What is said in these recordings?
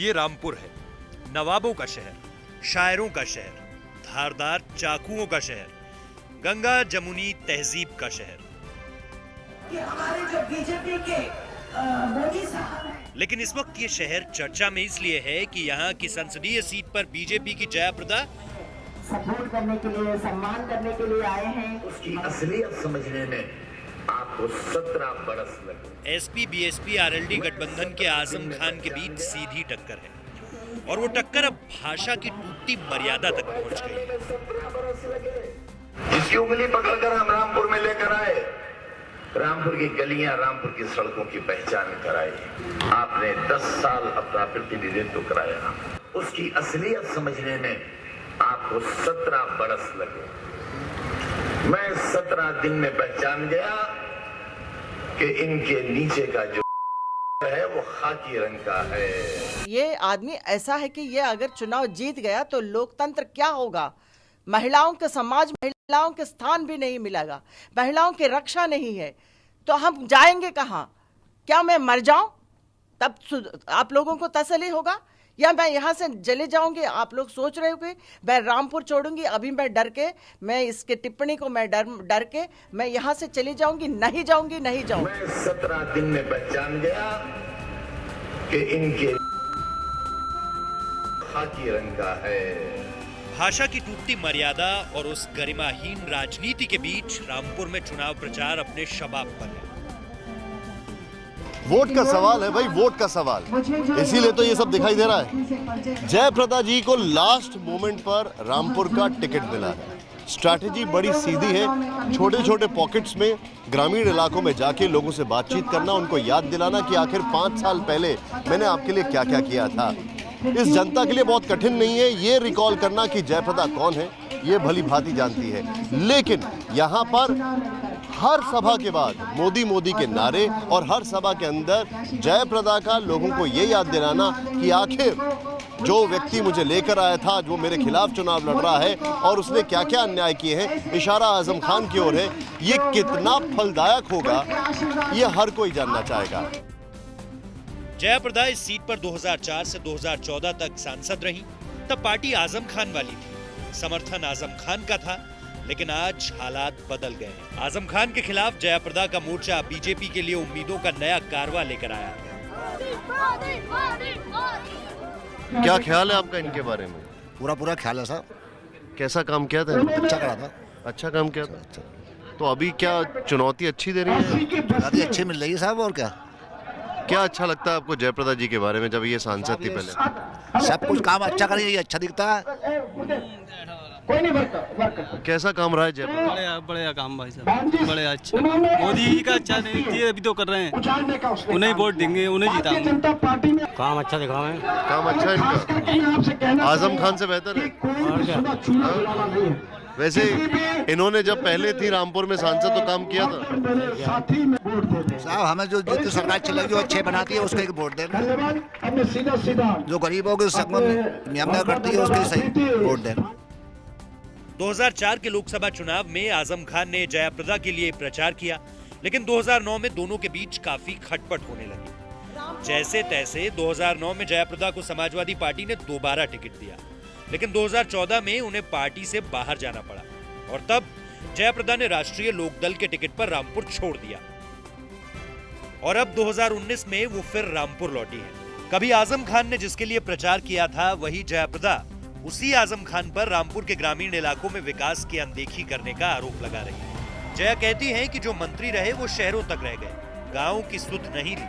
ये रामपुर है, नवाबों का शहर, शायरों का शहर, धारदार चाकुओं का शहर, गंगा जमुनी तहजीब का शहर। ये हमारे जो बीजेपी के मोदी साहब हैं। लेकिन इस वक्त ये शहर चर्चा में इसलिए है कि यहाँ की संसदीय सीट पर बीजेपी की जयाप्रदा सपोर्ट करने के लिए, सम्मान करने के लिए आए हैं। उसकी असलियत समझने में आपको 17 बरस लगे। एसपी बीएसपी आरएलडी गठबंधन के आजम खान के बीच सीधी टक्कर है और वो टक्कर अब भाषा की टूटती मर्यादा तक पहुंच गई है। 17 बरस लगे। जिसकी उंगली पकड़कर हम रामपुर में लेकर आए, रामपुर की गलियां, रामपुर की सड़कों की पहचान कराई। आपने 10 साल अपना प्रतिनिधित्व कराया। उसकी असलियत समझने में आपको 17 बरस लगे। मैं 17 दिन में पहचान गया कि इनके नीचे का जो है वो खाकी रंग का है। ये आदमी ऐसा है कि ये अगर चुनाव जीत गया तो लोकतंत्र क्या होगा? महिलाओं के समाज, महिलाओं के स्थान भी नहीं मिलेगा, महिलाओं की रक्षा नहीं है, तो हम जाएंगे कहाँ? क्या मैं मर जाऊं तब आप लोगों को तसल्ली होगा, या मैं यहाँ से चले जाऊंगी? आप लोग सोच रहे होंगे मैं रामपुर छोड़ूंगी, अभी मैं डर के, मैं इसके टिप्पणी को मैं डर के मैं यहाँ से चली जाऊंगी? नहीं जाऊंगी, नहीं जाऊंगी। मैं 17 दिन में पहचान गया कि इनके खाकी रंग का है। भाषा की टूटती मर्यादा और उस गरिमाहीन राजनीति के बीच रामपुर में चुनाव प्रचार अपने शबाब पर है। वोट का सवाल है भाई, वोट का सवाल, इसीलिए तो ये सब दिखाई दे रहा है। जयप्रदा जी को लास्ट मोमेंट पर रामपुर का टिकट मिला है। स्ट्रैटेजी बड़ी सीधी है, छोटे छोटे पॉकेट्स में ग्रामीण इलाकों में जाके लोगों से बातचीत करना, उनको याद दिलाना कि आखिर 5 साल पहले मैंने आपके लिए क्या क्या किया था। इस जनता के लिए बहुत कठिन नहीं है ये रिकॉल करना कि जयप्रदा कौन है, ये भली भांति जानती है। लेकिन यहाँ पर हर सभा के बाद मोदी मोदी के नारे और हर सभा के अंदर जयप्रदा का लोगों को ये याद दिलाना कि आखिर जो व्यक्ति मुझे लेकर आया था, जो मेरे खिलाफ चुनाव लड़ रहा है और उसने क्या क्या अन्याय किए हैं, इशारा आजम खान की ओर है, ये कितना फलदायक होगा ये हर कोई जानना चाहेगा। जयाप्रदा इस सीट पर 2004 से 2014 तक सांसद रही। तब पार्टी आजम खान वाली थी, समर्थन आजम खान का था, लेकिन आज हालात बदल गए हैं। आजम खान के खिलाफ जयाप्रदा का मोर्चा बीजेपी के लिए उम्मीदों का नया कारवा लेकर आया। क्या ख्याल है आपका इनके बारे में? पूरा ख्याल है साहब। कैसा काम किया था? अच्छा करा था। अच्छा काम किया था। तो अभी क्या चुनौती अच्छी दे रही है? अच्छी मिल रही है साहब। और क्या अच्छा लगता है आपको जयप्रदा जी के बारे में जब ये सांसद थी पहले? सब कुछ काम अच्छा करेंगे, ये अच्छा दिखता है। कैसा काम रहा है जयप्रदा? बड़े काम भाई साहब, बड़े अच्छा। मोदी जी का अच्छा नहीं दिए, अभी तो कर रहे हैं, उन्हें वोट देंगे, उन्हें जिताएंगे। काम अच्छा दिखाओ है। काम अच्छा है इनका, आजम खान से बेहतर है। वैसे इन्होंने जब पहले थी रामपुर में सांसद तो काम किया था साहब। हमें जो जितनी सरकार चलेगी जो अच्छे बनाती है उसको एक वोट देना, जो गरीबों के सक में नियम करती है उसके सही वोट देना। 2004 के लोकसभा चुनाव में आजम खान ने जयाप्रदा के लिए प्रचार किया, लेकिन 2009 में दोनों के बीच काफी खटपट होने लगी। जैसे तैसे 2009 में जयाप्रदा को समाजवादी पार्टी ने दोबारा टिकट दिया, लेकिन 2014 में उन्हें पार्टी से बाहर जाना पड़ा और तब जयाप्रदा ने राष्ट्रीय लोकदल के टिकट पर रामपुर छोड़ दिया और अब 2019 में वो फिर रामपुर लौटी है। कभी आजम खान ने जिसके लिए प्रचार किया था, वही जयाप्रदा उसी आजम खान पर रामपुर के ग्रामीण इलाकों में विकास की अनदेखी करने का आरोप लगा रही है। जया कहती है कि जो मंत्री रहे वो शहरों तक रह गए, गांव की सुध नहीं ली।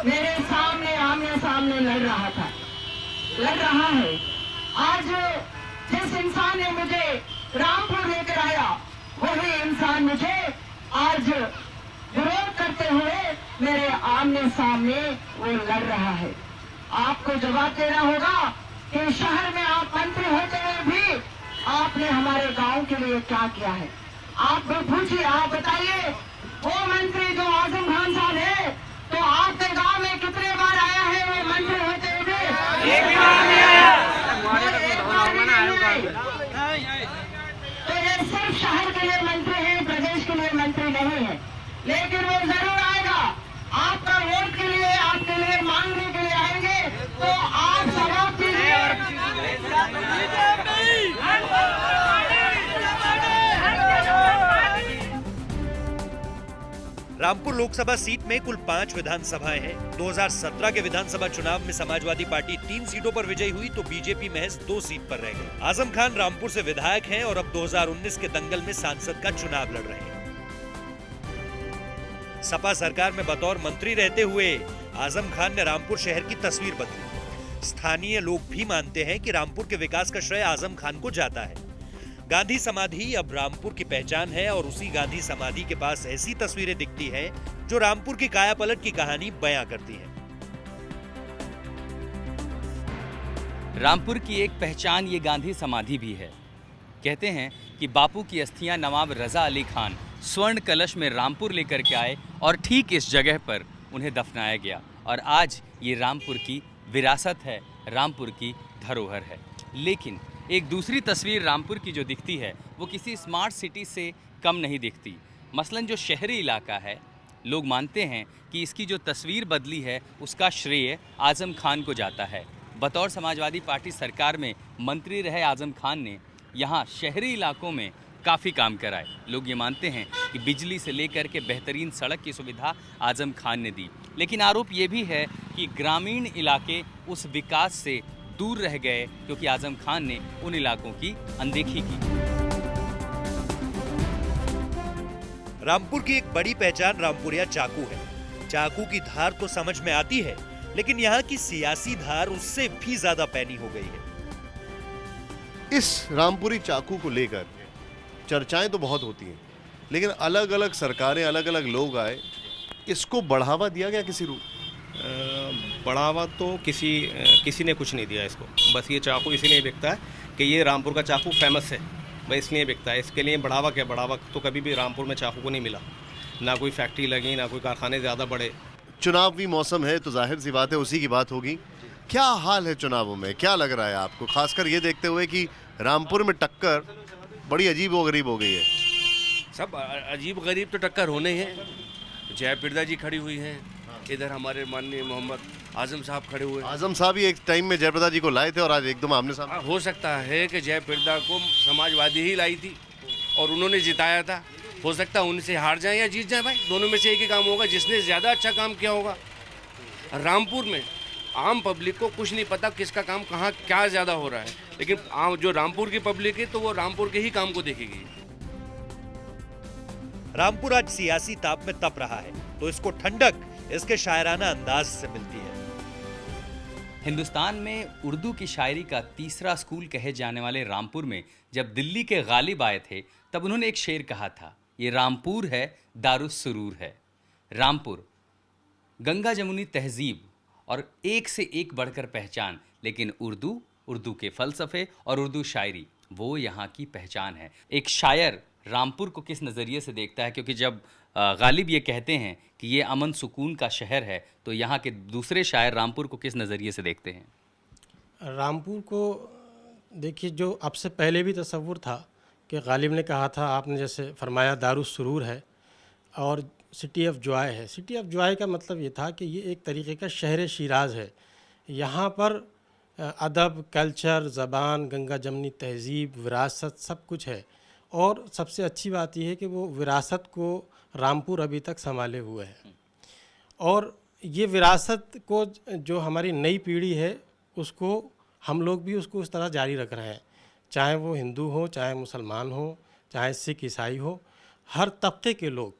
मेरे सामने आमने सामने लड़ रहा था, लड़ रहा है। आज जिस इंसान ने मुझे रामपुर लेकर आया, वही इंसान मुझे आज विरोध करते हुए मेरे आमने सामने वो लड़ रहा है। आपको जवाब देना होगा कि शहर में आप मंत्री होते हुए भी आपने हमारे गांव के लिए क्या किया है। आप पूछिए, आप बताइए, वो मंत्री जो आजम खान साहब है, तो आपके गांव में कितने बार आया है वो मंत्री होते हुए? एक बार नहीं आया। तो ये सिर्फ शहर के लिए मंत्री है, प्रदेश के लिए मंत्री नहीं। लेकिन वो जरूर आएगा। आपका वोट के लिए, आपके लिए मांगने के लिए आएंगे। तो आप सभा कीजिए। रामपुर लोकसभा सीट में कुल 5 विधानसभाएं हैं। 2017 के विधानसभा चुनाव में समाजवादी पार्टी 3 सीटों पर विजयी हुई तो बीजेपी महज 2 सीट पर रह गई। आजम खान रामपुर से विधायक हैं और अब 2019 के दंगल में सांसद का चुनाव लड़ रहे हैं। सपा सरकार में बतौर मंत्री रहते हुए आजम खान ने रामपुर शहर की तस्वीर बदली। स्थानीय लोग भी मानते हैं कि रामपुर के विकास का श्रेय आजम खान को जाता है। गांधी समाधि अब रामपुर की पहचान है और उसी गांधी समाधि के पास ऐसी तस्वीरें दिखती हैं जो रामपुर की कायापलट की कहानी बयां करती हैं। रामपुर की एक पहचान ये गांधी समाधि भी है। कहते हैं कि बापू की अस्थियां नवाब रजा अली खान स्वर्ण कलश में रामपुर लेकर के आए और ठीक इस जगह पर उन्हें दफनाया गया और आज ये रामपुर की विरासत है, रामपुर की धरोहर है। लेकिन एक दूसरी तस्वीर रामपुर की जो दिखती है वो किसी स्मार्ट सिटी से कम नहीं दिखती। मसलन जो शहरी इलाका है, लोग मानते हैं कि इसकी जो तस्वीर बदली है उसका श्रेय आजम खान को जाता है। बतौर समाजवादी पार्टी सरकार में मंत्री रहे आजम खान ने यहाँ शहरी इलाकों में काफ़ी काम कराए। लोग ये मानते हैं कि बिजली से लेकर के बेहतरीन सड़क की सुविधा आजम खान ने दी। लेकिन आरोप ये भी है कि ग्रामीण इलाके उस विकास से दूर रह गए क्योंकि आजम खान ने उन इलाकों की अनदेखी की। रामपुर की एक बड़ी पहचान रामपुरिया चाकू है। चाकू की धार तो समझ में आती है, लेकिन यहाँ की सियासी धार उससे भी ज्यादा पैनी हो गई है। इस रामपुरी चाकू को लेकर चर्चाएं तो बहुत होती हैं, लेकिन अलग अलग सरकारें, अलग अलग लोग आए, इसको बढ़ावा दिया गया किसी रूप? बढ़ावा तो किसी ने कुछ नहीं दिया इसको। बस ये चाकू इसीलिए बिकता है कि ये रामपुर का चाकू फेमस है, बस इसलिए बिकता है। इसके लिए बढ़ावा क्या? बढ़ावा तो कभी भी रामपुर में चाकू को नहीं मिला। ना कोई फैक्ट्री लगी, ना कोई कारखाने ज़्यादा बड़े। चुनावी मौसम है तो जाहिर सी बात है उसी की बात होगी। क्या हाल है चुनावों में? क्या लग रहा है आपको, खासकर ये देखते हुए कि रामपुर में टक्कर बड़ी अजीब व गरीब हो गई है? सब अजीब गरीब तो टक्कर होने हैं। जय प्रदा जी खड़ी हुई हैं, इधर हमारे माननीय मोहम्मद आजम साहब खड़े हुए। आजम साहब ही एक टाइम में जयप्रदा जी को लाए थे और आज एकदम आमने सामने। हो सकता है कि जय प्रदा को समाजवादी ही लाई थी और उन्होंने जिताया था। हो सकता है उनसे हार जाए या जीत जाए, भाई दोनों में से एक ही काम होगा। जिसने ज़्यादा अच्छा काम किया होगा। रामपुर में आम पब्लिक को कुछ नहीं पता किसका काम कहाँ क्या ज़्यादा हो रहा है, लेकिन जो रामपुर की पब्लिक है तो वो रामपुर के ही काम को देखेगी। रामपुर आज सियासी ताप में तप रहा है तो इसको ठंडक इसके शायराना अंदाज से मिलती है। हिंदुस्तान में उर्दू की शायरी का तीसरा स्कूल कहे जाने वाले रामपुर में जब दिल्ली के गालिब आए थे तब उन्होंने एक शेर कहा था, ये रामपुर है दारुस सुरूर है। रामपुर गंगा जमुनी तहजीब और एक से एक बढ़कर पहचान, लेकिन उर्दू के फ़लसफ़े और उर्दू शायरी वो यहाँ की पहचान है। एक शायर रामपुर को किस नज़रिए से देखता है, क्योंकि जब गालिब ये कहते हैं कि ये अमन सुकून का शहर है तो यहाँ के दूसरे शायर रामपुर को किस नज़रिए से देखते हैं? रामपुर को देखिए, जो अब से पहले भी तसव्वुर था कि गालिब ने कहा था, आपने जैसे फरमाया दारुस सुरूर है और सिटी ऑफ जॉय है। सिटी ऑफ जॉय का मतलब ये था कि ये एक तरीक़े का शहर शिराज है। यहाँ पर अदब, कल्चर, ज़बान, गंगा जमनी तहज़ीब, विरासत सब कुछ है। और सबसे अच्छी बात यह है कि वो विरासत को रामपुर अभी तक संभाले हुए है और ये विरासत को जो हमारी नई पीढ़ी है उसको हम लोग भी उसको उस तरह जारी रख रहे हैं। चाहे वो हिंदू हो, चाहे मुसलमान हो, चाहे सिख ईसाई हो, हर तबके के लोग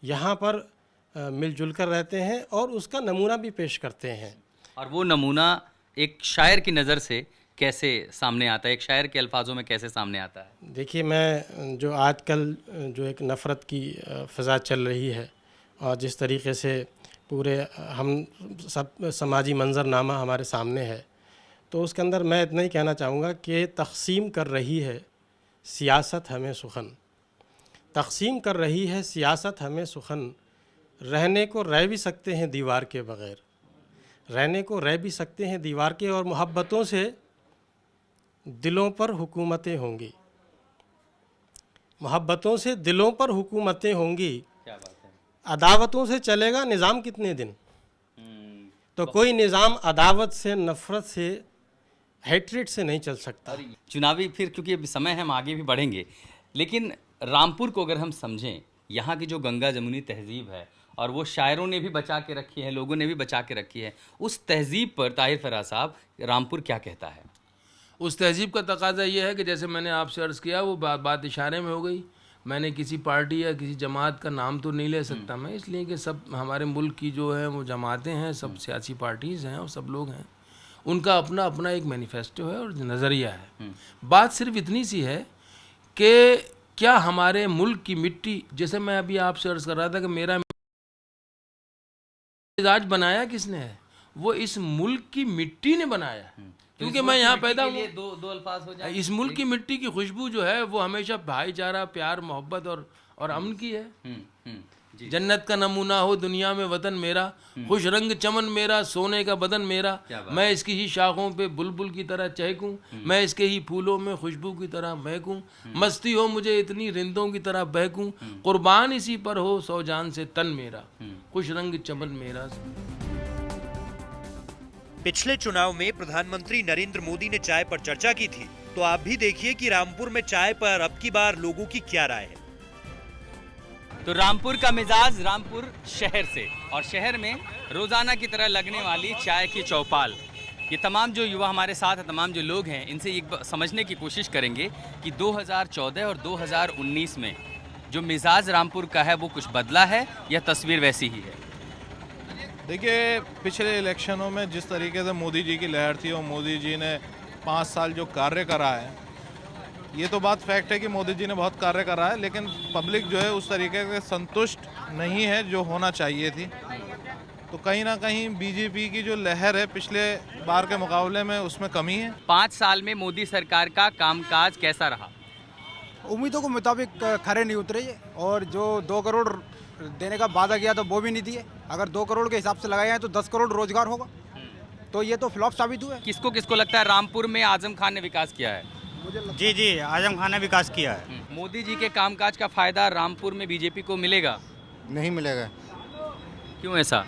यहाँ पर मिलजुल कर रहते हैं और उसका नमूना भी पेश करते हैं। और वो नमूना एक शायर की नज़र से कैसे सामने आता है, एक शायर के अल्फाजों में कैसे सामने आता है? देखिए, मैं जो आजकल जो एक नफ़रत की फ़ज़ा चल रही है और जिस तरीक़े से पूरे हम सब समाजी मंज़रनामा हमारे सामने है, तो उसके अंदर मैं इतना ही कहना चाहूँगा कि तक़सीम कर रही है सियासत हमें सुखन, तक़सीम कर रही है सियासत हमें सुखन। रहने को रह भी सकते हैं दीवार के बग़ैर, रहने को रह भी सकते हैं दीवार के, और मोहब्बतों से दिलों पर हुकूमतें होंगी, मोहब्बतों से दिलों पर हुकूमतें होंगी। क्या बात है। अदावतों से चलेगा निज़ाम कितने दिन? तो कोई निज़ाम अदावत से, नफ़रत से, हेट्रेड से नहीं चल सकता। चुनावी फिर क्योंकि अभी समय है, हम आगे भी बढ़ेंगे, लेकिन रामपुर को अगर हम समझें, यहाँ की जो गंगा जमुनी तहजीब है और वो शायरों ने भी बचा के रखी है, लोगों ने भी बचा के रखी है, उस तहजीब पर ताहिर फराज साहब रामपुर क्या कहता है? उस तहजीब का तकाजा ये है कि जैसे मैंने आपसे अर्ज़ किया, वो बात इशारे में हो गई। मैंने किसी पार्टी या किसी जमात का नाम तो नहीं ले सकता मैं, इसलिए कि सब हमारे मुल्क की जो है वो जमातें हैं, सब सियासी पार्टीज़ हैं और सब लोग हैं, उनका अपना अपना एक मैनिफेस्टो है और नज़रिया है। बात सिर्फ इतनी सी है कि क्या हमारे मुल्क की मिट्टी, जैसे मैं अभी आपसे अर्ज़ कर रहा था कि मेरा मिजाज बनाया किसने है, वो इस मुल्क की मिट्टी ने बनाया है, क्योंकि मैं यहाँ पैदा हुआ। दो अल्फाज हो जाए। इस मुल्क की मिट्टी की खुशबू जो है वो हमेशा भाईचारा, प्यार, मोहब्बत और अमन की है। जन्नत का नमूना हो दुनिया में वतन मेरा, खुश रंग चमन मेरा, सोने का बदन मेरा, मैं इसकी ही शाखों पे बुलबुल की तरह चहकूं, मैं इसके ही फूलों में खुशबू की तरह महकूं, मस्ती हो मुझे इतनी रिंदों की तरह बहकूं, कुर्बान इसी पर हो सौ जान से तन मेरा, खुश रंग चमन मेरा। पिछले चुनाव में प्रधानमंत्री नरेंद्र मोदी ने चाय पर चर्चा की थी, तो आप भी देखिए कि रामपुर में चाय पर अब की बार लोगों की क्या राय है। तो रामपुर का मिजाज, रामपुर शहर से, और शहर में रोजाना की तरह लगने वाली चाय की चौपाल। ये तमाम जो युवा हमारे साथ हैं, तमाम जो लोग हैं, इनसे एक समझने की कोशिश करेंगे कि 2014 और 2019 में जो मिजाज रामपुर का है वो कुछ बदला है या तस्वीर वैसी ही है? देखिए, पिछले इलेक्शनों में जिस तरीके से मोदी जी की लहर थी और मोदी जी ने 5 साल जो कार्य करा है, ये तो बात फैक्ट है कि मोदी जी ने बहुत कार्य करा है, लेकिन पब्लिक जो है उस तरीके से संतुष्ट नहीं है जो होना चाहिए थी। तो कहीं ना कहीं बीजेपी की जो लहर है पिछले बार के मुकाबले में उसमें कमी है। 5 साल में मोदी सरकार का कामकाज कैसा रहा? उम्मीदों के मुताबिक खरे नहीं उतरे ये, और जो 2 करोड़ देने का वादा किया तो वो भी नहीं दिए। अगर 2 करोड़ के हिसाब से लगाए हैं तो 10 करोड़ रोजगार होगा, तो ये तो फ्लॉप साबित हुआ है। किसको किसको लगता है रामपुर में आजम खान ने विकास किया है? जी, आजम खान ने विकास किया है। मोदी जी के कामकाज का फायदा रामपुर में बीजेपी को मिलेगा? नहीं मिलेगा। क्यों ऐसा?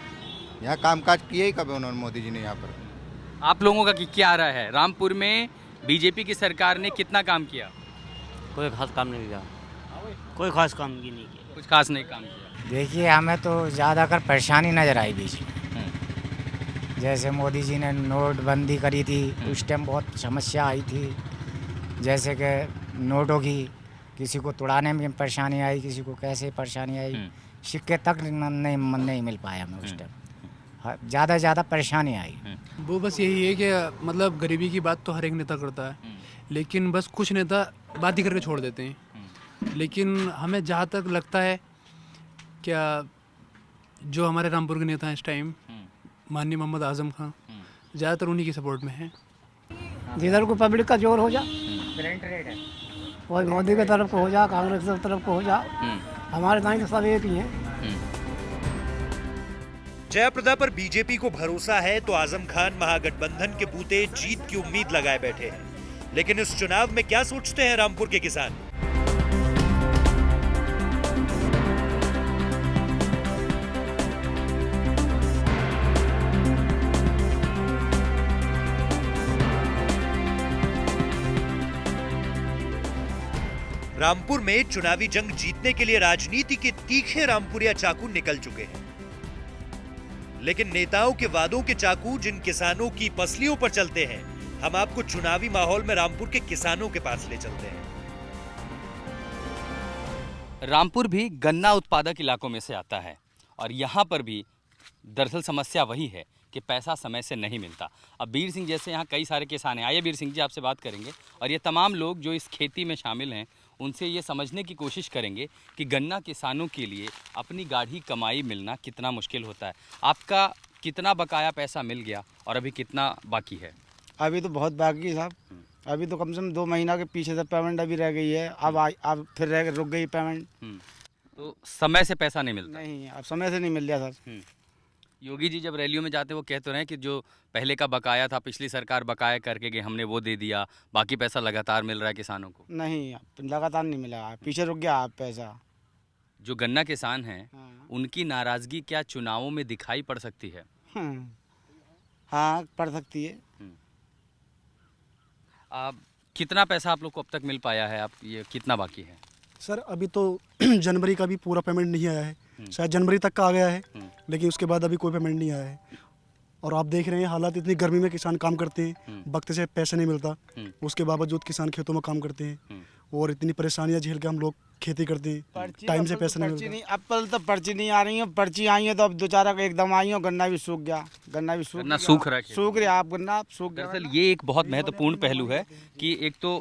यहाँ कामकाज किए ही कभी उन्होंने, मोदी जी ने यहाँ पर। आप लोगों का क्या राय है? रामपुर में बीजेपी की सरकार ने कितना काम किया? कोई खास काम नहीं किया, कोई खास काम नहीं किया, कुछ खास नहीं काम किया। देखिए, हमें तो ज़्यादातर परेशानी नज़र आई बीच में। जैसे मोदी जी ने नोटबंदी करी थी, उस टाइम बहुत समस्या आई थी, जैसे कि नोटों की किसी को तोड़ाने में परेशानी आई, किसी को कैसे परेशानी आई, सिक्के तक नहीं मिल पाया हमें उस टाइम, ज़्यादा परेशानी आई। वो बस यही है कि मतलब गरीबी की बात तो हर एक नेता करता है, लेकिन बस कुछ नेता बात ही करके छोड़ देते हैं। लेकिन हमें जहाँ तक लगता है, क्या जो हमारे रामपुर के नेता हैं इस टाइम, माननीय मोहम्मद आजम खान, ज़्यादातर उन्हीं की सपोर्ट में हैं। जिधर को पब्लिक का जोर हो जा, कोई मोदी की तरफ को हो जा, कांग्रेस की तरफ को हो जा, हमारे दाएं तो सब एक ही हैं। जयप्रदा पर बीजेपी को भरोसा है तो आजम खान महागठबंधन के बूते जीत की उम्मीद लगाए बैठे हैं। लेकिन इस चुनाव में क्या सोचते हैं रामपुर के किसान? रामपुर में चुनावी जंग जीतने के लिए राजनीति के तीखे रामपुरिया चाकू निकल चुके हैं, लेकिन नेताओं के वादों के चाकू जिन किसानों की पसलियों पर चलते हैं, हम आपको चुनावी माहौल में रामपुर के किसानों के पास ले चलते हैं। रामपुर भी गन्ना उत्पादक इलाकों में से आता है और यहाँ पर भी दरअसल समस्या वही है कि पैसा समय से नहीं मिलता। अब वीर सिंह जैसे यहाँ कई सारे किसान हैं, आइए वीर सिंह जी आपसे बात करेंगे और ये तमाम लोग जो इस खेती में शामिल हैं उनसे ये समझने की कोशिश करेंगे कि गन्ना किसानों के लिए अपनी गाढ़ी कमाई मिलना कितना मुश्किल होता है। आपका कितना बकाया पैसा मिल गया और अभी कितना बाकी है? अभी तो बहुत बाकी है साहब, अभी तो कम से कम 2 महीना के पीछे से पेमेंट अभी रह गई है। अब फिर रुक गई पेमेंट। तो समय से पैसा नहीं मिलता? नहीं, अब समय से नहीं मिल रहा सर। योगी जी जब रैलियों में जाते वो कहते रहे कि जो पहले का बकाया था, पिछली सरकार बकाया करके गई, हमने वो दे दिया, बाकी पैसा लगातार मिल रहा है किसानों को। नहीं, लगातार नहीं मिला, पीछे रुक गया पैसा। जो गन्ना किसान हैं उनकी नाराजगी क्या चुनावों में दिखाई पड़ सकती है? हाँ, पड़ सकती है। कितना पैसा आप लोग को अब तक मिल पाया है? आप ये कितना बाकी है? सर अभी तो जनवरी का भी पूरा पेमेंट नहीं आया है, शायद जनवरी तक का आ गया है, लेकिन उसके बाद अभी कोई पेमेंट नहीं आया है। और आप देख रहे हैं हालात, इतनी गर्मी में किसान काम करते हैं, वक्त से पैसे नहीं मिलता, उसके बावजूद किसान खेतों में काम करते हैं और इतनी परेशानियां झेल के हम लोग खेती करते हैं, टाइम से पैसे नहीं मिलता। अब तो पर्ची नहीं आ रही है, पर्ची आई है तो अब दो चार एकदम आई हो, गन्ना भी सूख गया, गन्ना भी सूख रहा, आप गन्ना सूख गया। दरअसल ये एक बहुत महत्वपूर्ण पहलू है कि एक तो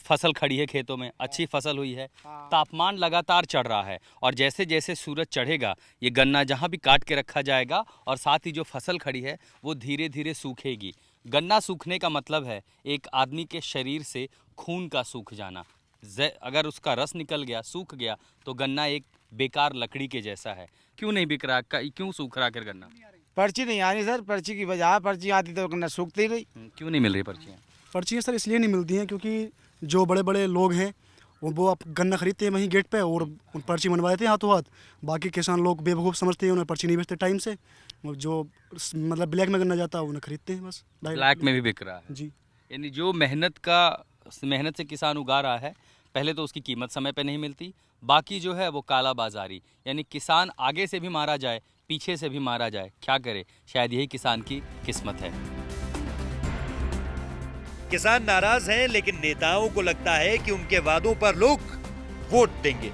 फसल खड़ी है खेतों में, अच्छी फसल हुई है, तापमान लगातार चढ़ रहा है और जैसे जैसे सूरज चढ़ेगा ये गन्ना जहाँ भी काट के रखा जाएगा और साथ ही जो फसल खड़ी है वो धीरे धीरे सूखेगी। गन्ना सूखने का मतलब है एक आदमी के शरीर से खून का सूख जाना। अगर उसका रस निकल गया, सूख गया, तो गन्ना एक बेकार लकड़ी के जैसा है। क्यों नहीं बिक रहा, क्यों सूख रहा कर गन्ना? पर्ची नहीं आ रही सर, पर्ची की वजह, पर्ची आती तो गन्ना सूखती ही नहीं। क्यों नहीं मिल रही पर्चियाँ? पर्चियाँ सर इसलिए नहीं मिलती हैं क्योंकि जो बड़े बड़े लोग हैं वो आप गन्ना खरीदते हैं वहीं गेट पे और उन पर्ची बनवाते हैं हाथों हाथ। बाकी किसान लोग बेवकूफ़ समझते हैं, उन्हें पर्ची नहीं बेचते टाइम से, जो मतलब ब्लैक में गन्ना जाता है उन्हें खरीदते हैं बस। ब्लैक में भी बिक रहा है जी। यानी जो मेहनत से किसान उगा रहा है, पहले तो उसकी कीमत समय पे नहीं मिलती, बाकी जो है वो काला बाजारी, यानी किसान आगे से भी मारा जाए, पीछे से भी मारा जाए, क्या करे, शायद यही किसान की किस्मत है। किसान नाराज हैं, लेकिन नेताओं को लगता है कि उनके वादों पर लोग वोट देंगे।